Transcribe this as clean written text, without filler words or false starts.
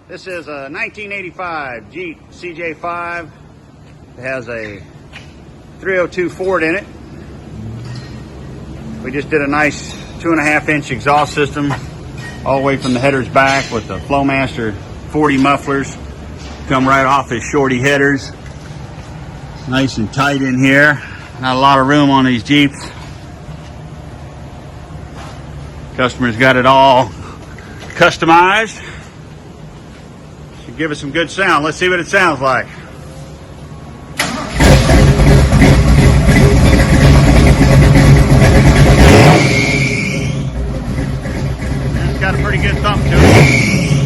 This is a 1985 Jeep CJ5. It has a 302 Ford in it. We just did a nice 2.5-inch exhaust system all the way from the headers back with the Flowmaster 40 mufflers. Come right off his shorty headers. Nice and tight in here. Not a lot of room on these Jeeps. Customer's got it all customized. Should give us some good sound. Let's see what it sounds like. It's got a pretty good thump to it.